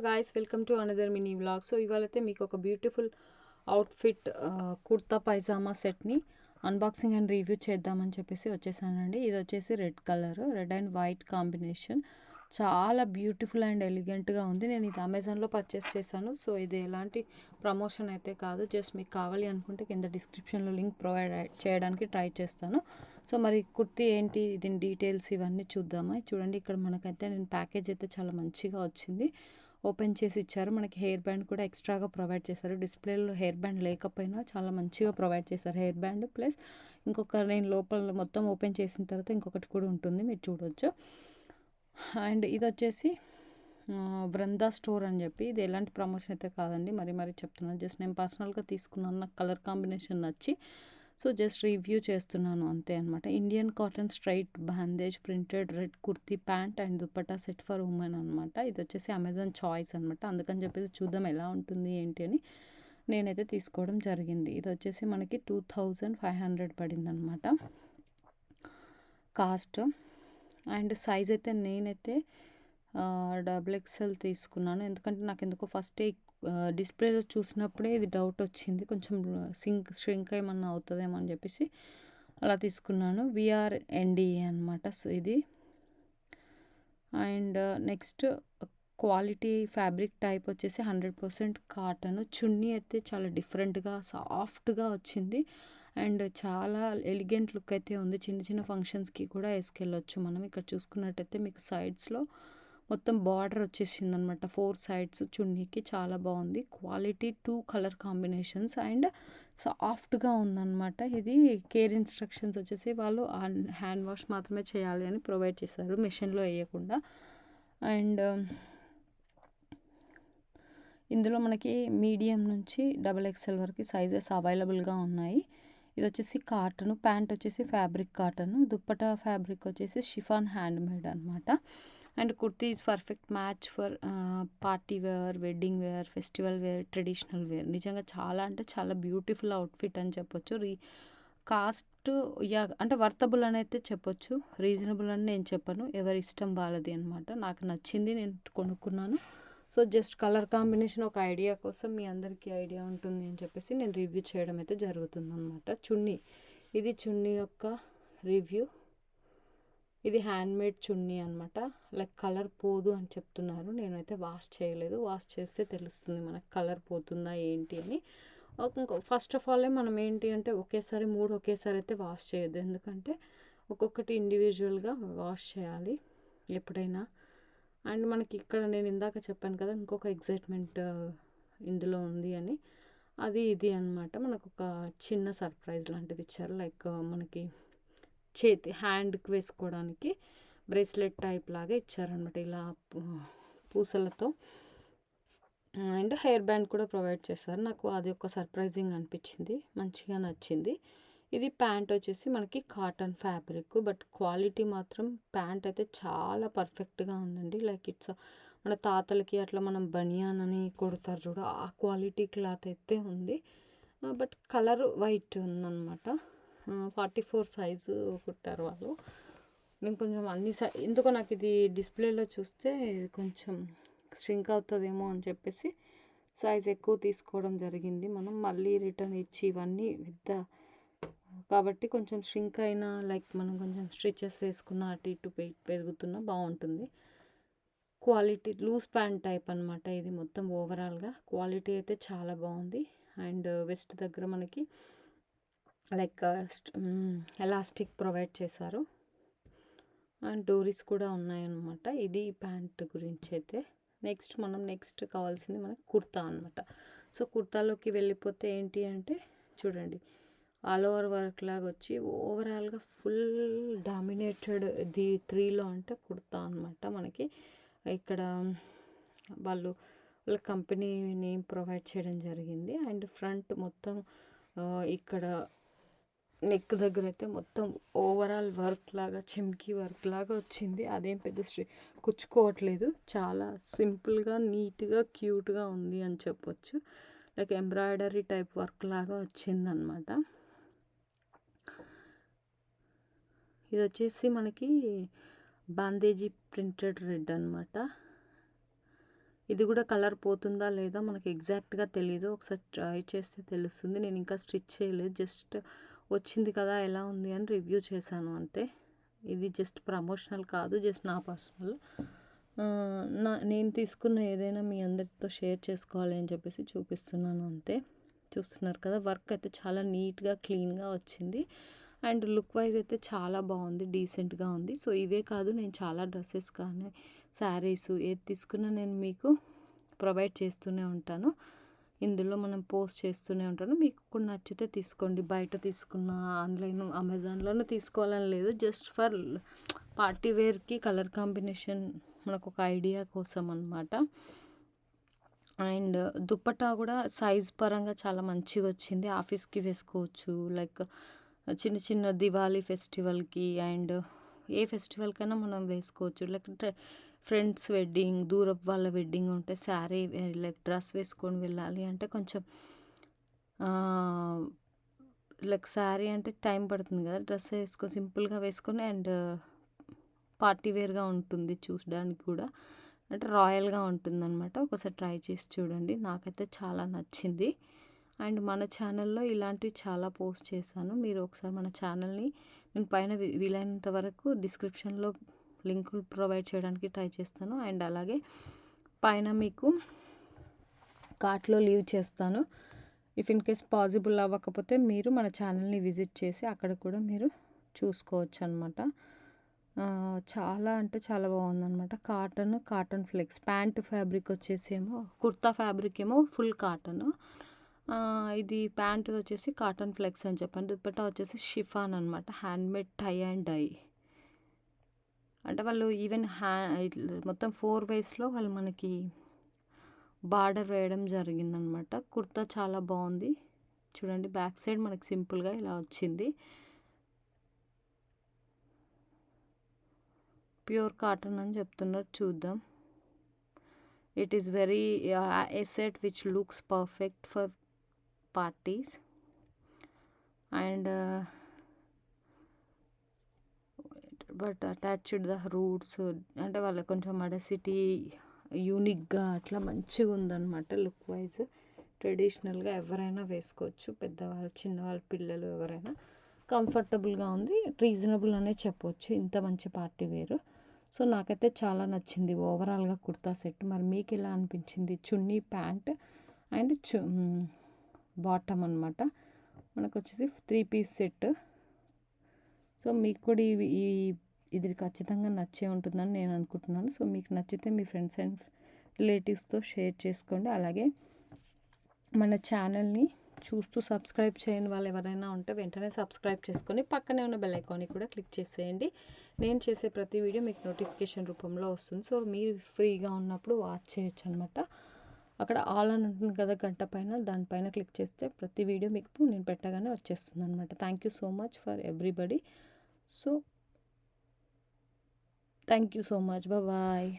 Guys, welcome to another mini vlog. So ఇవాళైతే మీకు ఒక బ్యూటిఫుల్ అవుట్ఫిట్ కుర్తా పైజామా సెట్ని అన్బాక్సింగ్ అండ్ రివ్యూ చేద్దామని చెప్పేసి వచ్చేసానండి. ఇది వచ్చేసి red colour, red and white combination. చాలా బ్యూటిఫుల్ అండ్ ఎలిగెంట్గా ఉంది. నేను ఇది అమెజాన్లో పర్చేస్ చేశాను. సో ఇది ఎలాంటి ప్రమోషన్ అయితే కాదు, జస్ట్ మీకు కావాలి అనుకుంటే కింద డిస్క్రిప్షన్లో లింక్ ప్రొవైడ్ చేయడానికి ట్రై చేస్తాను. సో మరి కుర్తీ ఏంటి, దీని డీటెయిల్స్ ఇవన్నీ చూద్దామా. చూడండి, ఇక్కడ మనకైతే నేను ప్యాకేజ్ అయితే చాలా మంచిగా వచ్చింది. ఓపెన్ చేసి ఇచ్చారు. మనకి హెయిర్ బ్యాండ్ కూడా ఎక్స్ట్రాగా ప్రొవైడ్ చేశారు. డిస్ప్లేలో హెయిర్ బ్యాండ్ లేకపోయినా చాలా మంచిగా ప్రొవైడ్ చేశారు హెయిర్ బ్యాండ్. ప్లస్ ఇంకొక నేను లోపల మొత్తం ఓపెన్ చేసిన తర్వాత ఇంకొకటి కూడా ఉంటుంది, మీరు చూడవచ్చు. అండ్ ఇది వచ్చేసి బృందా స్టోర్ అని చెప్పి, ఇది ఎలాంటి ప్రమోషన్ అయితే కాదండి, మరీ చెప్తున్నాను. జస్ట్ నేను పర్సనల్గా తీసుకున్నాను, నాకు కలర్ కాంబినేషన్ నచ్చి సో జస్ట్ రివ్యూ చేస్తున్నాను అంతే అనమాట. Indian cotton straight bandhej printed red kurti pant and dupatta set for women అనమాట. ఇది వచ్చేసి అమెజాన్ చాయిస్ అనమాట. అందుకని చెప్పేసి చూద్దాం ఎలా ఉంటుంది ఏంటి అని నేనైతే తీసుకోవడం జరిగింది. ఇది వచ్చేసి మనకి 2500 పడింది అనమాట కాస్ట్. అండ్ సైజ్ అయితే నేనైతే XXL తీసుకున్నాను. ఎందుకంటే నాకు ఎందుకో ఫస్ట్ డిస్ప్లేలో చూసినప్పుడే ఇది డౌట్ వచ్చింది, కొంచెం ష్రింక్ ఏమన్నా అవుతుందేమో అని చెప్పేసి అలా తీసుకున్నాను. VRNDE అనమాట సో ఇది. And next quality fabric type వచ్చేసి 100% కాటన్. చున్నీ అయితే చాలా డిఫరెంట్గా సాఫ్ట్గా వచ్చింది అండ్ చాలా ఎలిగెంట్ లుక్ అయితే ఉంది. చిన్న ఫంక్షన్స్కి కూడా వేసుకెళ్ళొచ్చు మనం. ఇక్కడ చూసుకున్నట్టయితే మీకు సైడ్స్లో మొత్తం బార్డర్ వచ్చేసింది అనమాట, 4 సైడ్స్ చున్నీకి. చాలా బాగుంది. క్వాలిటీ 2 కలర్ కాంబినేషన్స్ అండ్ సాఫ్ట్గా ఉందన్నమాట. ఇది కేర్ ఇన్స్ట్రక్షన్స్ వచ్చేసి వాళ్ళు హ్యాండ్ వాష్ మాత్రమే చేయాలి అని ప్రొవైడ్ చేశారు, మెషిన్లో వేయకుండా. అండ్ ఇందులో మనకి మీడియం నుంచి XXL వరకు సైజెస్ అవైలబుల్గా ఉన్నాయి. ఇది వచ్చేసి కాటన్, ప్యాంట్ వచ్చేసి ఫ్యాబ్రిక్ కాటన్, దుప్పటా ఫ్యాబ్రిక్ వచ్చేసి షిఫాన్ హ్యాండ్ మేడ్ అనమాట. And kurti is perfect match for party wear, wedding wear, festival wear, traditional wear. నిజంగా చాలా అంటే చాలా బ్యూటిఫుల్ అవుట్ఫిట్ అని చెప్పొచ్చు. కాస్ట్ అంటే వర్తబుల్ అని అయితే చెప్పొచ్చు, రీజనబుల్ అని నేను చెప్పను, ఎవరి ఇష్టం వాళ్ళది అనమాట. నాకు నచ్చింది, నేను కొనుక్కున్నాను. సో జస్ట్ కలర్ కాంబినేషన్ ఒక ఐడియా కోసం, మీ అందరికీ ఐడియా ఉంటుంది అని చెప్పేసి నేను రివ్యూ చేయడం అయితే జరుగుతుంది అనమాట. చున్నీ, ఇది చున్నీ యొక్క రివ్యూ. ఇది హ్యాండ్మేడ్ చున్నీ అనమాట. లైక్ కలర్ పోదు అని చెప్తున్నారు. నేనైతే వాష్ చేయలేదు, వాష్ చేస్తే తెలుస్తుంది మనకు కలర్ పోతుందా ఏంటి అని. ఫస్ట్ ఆఫ్ ఆల్ మనం ఏంటి అంటే ఒకేసారి 3 ఒకేసారి అయితే వాష్ చేయొద్దు, ఎందుకంటే ఒక్కొక్కటి ఇండివిజువల్గా వాష్ చేయాలి ఎప్పుడైనా. అండ్ మనకి ఇక్కడ నేను ఇందాక చెప్పాను కదా ఇంకొక ఎగ్జైట్మెంట్ ఇందులో ఉంది అని, అది ఇది అనమాట. మనకు ఒక చిన్న సర్ప్రైజ్ లాంటిది ఇచ్చారు. లైక్ మనకి హ్యాండ్కి వేసుకోవడానికి బ్రేస్లెట్ టైప్ లాగా ఇచ్చారనమాట, ఇలా పూసలతో. అండ్ హెయిర్ బ్యాండ్ కూడా ప్రొవైడ్ చేశారు. నాకు అది ఒక సర్ప్రైజింగ్ అనిపించింది, మంచిగా నచ్చింది. ఇది ప్యాంట్ వచ్చేసి మనకి కాటన్ ఫ్యాబ్రిక్, బట్ క్వాలిటీ మాత్రం ప్యాంట్ అయితే చాలా పర్ఫెక్ట్గా ఉందండి. లైక్ ఇట్స్ మన తాతలకి అట్లా మనం బనియాన్ అని కొడతారు చూడ, ఆ క్వాలిటీ క్లాత్ అయితే ఉంది. బట్ కలర్ వైట్ ఉందన్నమాట. 44 సైజు కుట్టారు వాళ్ళు. నేను కొంచెం ఎందుకో నాకు ఇది డిస్ప్లేలో చూస్తే కొంచెం ష్రింక్ అవుతుందేమో అని చెప్పేసి సైజ్ ఎక్కువ తీసుకోవడం జరిగింది. మనం మళ్ళీ రిటర్న్ ఇచ్చి ఇవన్నీ కాబట్టి కొంచెం ష్రింక్ అయినా, లైక్ మనం కొంచెం స్టిచెస్ వేసుకున్న అటు ఇటు పెరుగుతున్నా బాగుంటుంది. క్వాలిటీ లూజ్ ప్యాంట్ టైప్ అనమాట ఇది మొత్తం. ఓవరాల్గా క్వాలిటీ అయితే చాలా బాగుంది. అండ్ వెస్ట్ దగ్గర మనకి లైక్ ఎలాస్టిక్ ప్రొవైడ్ చేశారు అండ్ డోరీస్ కూడా ఉన్నాయన్నమాట. ఇది ప్యాంట్ గురించి అయితే. నెక్స్ట్ కావాల్సింది మనకి కుర్తా అనమాట. సో కుర్తాలోకి వెళ్ళిపోతే ఏంటి అంటే చూడండి, ఆల్ ఓవర్ వర్క్ లాగా వచ్చి ఓవరాల్గా ఫుల్ డామినేటెడ్ ది 3లో అంటే కుర్తా అనమాట. మనకి ఇక్కడ వాళ్ళ కంపెనీ నేమ్ ప్రొవైడ్ చేయడం జరిగింది. అండ్ ఫ్రంట్ మొత్తం ఇక్కడ నెక్ దగ్గర అయితే మొత్తం ఓవరాల్ వర్క్ లాగా, చెమ్కీ వర్క్ లాగా వచ్చింది. అదేం పెద్ద కుచ్చుకోవట్లేదు, చాలా సింపుల్గా నీట్గా క్యూట్గా ఉంది అని చెప్పొచ్చు. లైక్ ఎంబ్రాయిడరీ టైప్ వర్క్ లాగా వచ్చిందనమాట. ఇది వచ్చేసి మనకి బాందేజీ ప్రింటెడ్ రెడ్ అనమాట. ఇది కూడా కలర్ పోతుందా లేదా మనకి ఎగ్జాక్ట్గా తెలీదు, ఒకసారి ట్రై చేస్తే తెలుస్తుంది. నేను ఇంకా స్టిచ్ చేయలేదు, జస్ట్ వచ్చింది కదా ఎలా ఉంది అని రివ్యూ చేశాను అంతే. ఇది జస్ట్ ప్రమోషనల్ కాదు, జస్ట్ నా పర్సనల్. నేను తీసుకున్న ఏదైనా మీ అందరితో షేర్ చేసుకోవాలి అని చెప్పేసి చూపిస్తున్నాను అంతే. చూస్తున్నారు కదా, వర్క్ అయితే చాలా నీట్గా క్లీన్గా వచ్చింది అండ్ లుక్ వైజ్ అయితే చాలా బాగుంది, డీసెంట్గా ఉంది. సో ఇవే కాదు, నేను చాలా డ్రెస్సెస్ కానీ శారీస్ ఏది తీసుకున్నా నేను మీకు ప్రొవైడ్ చేస్తూనే ఉంటాను, ఇందులో మనం పోస్ట్ చేస్తూనే ఉంటాను. మీకు కూడా నచ్చితే తీసుకోండి. బయట తీసుకున్న ఆన్లైన్ అమెజాన్లోనే తీసుకోవాలని లేదు, జస్ట్ ఫర్ పార్టీ వేర్కి కలర్ కాంబినేషన్ మనకు ఒక ఐడియా కోసం అనమాట. అండ్ దుప్పట్టా కూడా సైజ్ పరంగా చాలా మంచిగా వచ్చింది, ఆఫీస్కి వేసుకోవచ్చు, లైక్ చిన్న చిన్న దివాళీ ఫెస్టివల్కి అండ్ ఏ ఫెస్టివల్కైనా మనం వేసుకోవచ్చు. లైక్ ఫ్రెండ్స్ వెడ్డింగ్, దూరపు వాళ్ళ వెడ్డింగ్ ఉంటే శారీ లైక్ డ్రెస్ వేసుకొని వెళ్ళాలి అంటే కొంచెం లైక్ శారీ అంటే టైం పడుతుంది కదా, డ్రెస్ వేసుకొని సింపుల్గా వేసుకొని అండ్ పార్టీ వేర్గా ఉంటుంది, చూడడానికి కూడా అంటే రాయల్గా ఉంటుంది అనమాట. ఒకసారి ట్రై చేసి చూడండి, నాకైతే చాలా నచ్చింది. అండ్ మన ఛానల్లో ఇలాంటివి చాలా పోస్ట్ చేశాను, మీరు ఒకసారి మన ఛానల్ని నేను పైన వీలైనంత వరకు డిస్క్రిప్షన్లో లింకులు ప్రొవైడ్ చేయడానికి ట్రై చేస్తాను అండ్ అలాగే పైన మీకు కార్ట్లో లీవ్ చేస్తాను. ఇఫ్ ఇన్ కేస్ పాసిబుల్ అవ్వకపోతే మీరు మన ఛానల్ని విజిట్ చేసి అక్కడ కూడా మీరు చూసుకోవచ్చు అనమాట. చాలా అంటే చాలా బాగుందన్నమాట. కాటన్ ఫ్లెక్స్ ప్యాంట్ ఫ్యాబ్రిక్ వచ్చేసి ఏమో కుర్తా ఫ్యాబ్రిక్ ఏమో ఫుల్ కాటన్, ఇది ప్యాంట్ వచ్చేసి కాటన్ ఫ్లెక్స్ అని చెప్పాను. దుప్పట్టా వచ్చేసి షిఫాన్ అనమాట, హ్యాండ్మేడ్ టై అండ్ డై. అంటే వాళ్ళు ఈవెన్ మొత్తం 4 waysలో వాళ్ళు మనకి బార్డర్ వేయడం జరిగిందనమాట. కుర్తా చాలా బాగుంది చూడండి, బ్యాక్ సైడ్ మనకి సింపుల్గా ఇలా వచ్చింది. ప్యూర్ కాటన్ అని చెప్తున్నారు, చూద్దాం. It is very a set which looks perfect for parties and but attached the roots అంటే వాళ్ళ కొంచెం మడసిటీ యూనిక్గా అట్లా మంచిగా ఉందన్నమాట. లుక్ వైజ్ ట్రెడిషనల్గా ఎవరైనా వేసుకోవచ్చు, పెద్దవాళ్ళు చిన్నవాళ్ళు పిల్లలు ఎవరైనా కంఫర్టబుల్గా ఉంది, రీజనబుల్ అనే చెప్పవచ్చు, ఇంత మంచి పార్టీ వేరు. సో నాకైతే చాలా నచ్చింది ఓవరాల్గా కుర్తా సెట్. మరి మీకు ఎలా అనిపించింది? చున్నీ ప్యాంట్ అండ్ బాటమ్ అనమాట, మనకు వచ్చేసి 3 piece సెట్. సో మీకు కూడా ఇది ఖచ్చితంగా నచ్చే ఉంటుందని నేను అనుకుంటున్నాను. సో మీకు నచ్చితే మీ ఫ్రెండ్స్ అండ్ రిలేటివ్స్తో షేర్ చేసుకోండి. అలాగే మన ఛానల్ని చూస్తూ సబ్స్క్రైబ్ చేయని వాళ్ళు ఎవరైనా ఉంటే వెంటనే సబ్స్క్రైబ్ చేసుకొని పక్కనే ఉన్న బెల్ ఐకాన్ని కూడా క్లిక్ చేసేయండి. నేను చేసే ప్రతి వీడియో మీకు నోటిఫికేషన్ రూపంలో వస్తుంది. సో మీరు ఫ్రీగా ఉన్నప్పుడు వాచ్ చేయొచ్చు అనమాట. అక్కడ ఆల్ అని ఉంటుంది కదా గంట పైన, దానిపైన క్లిక్ చేస్తే ప్రతి వీడియో మీకు నేను పెట్టగానే వచ్చేస్తుంది అనమాట. Thank you so much for everybody. So thank you so much, bye.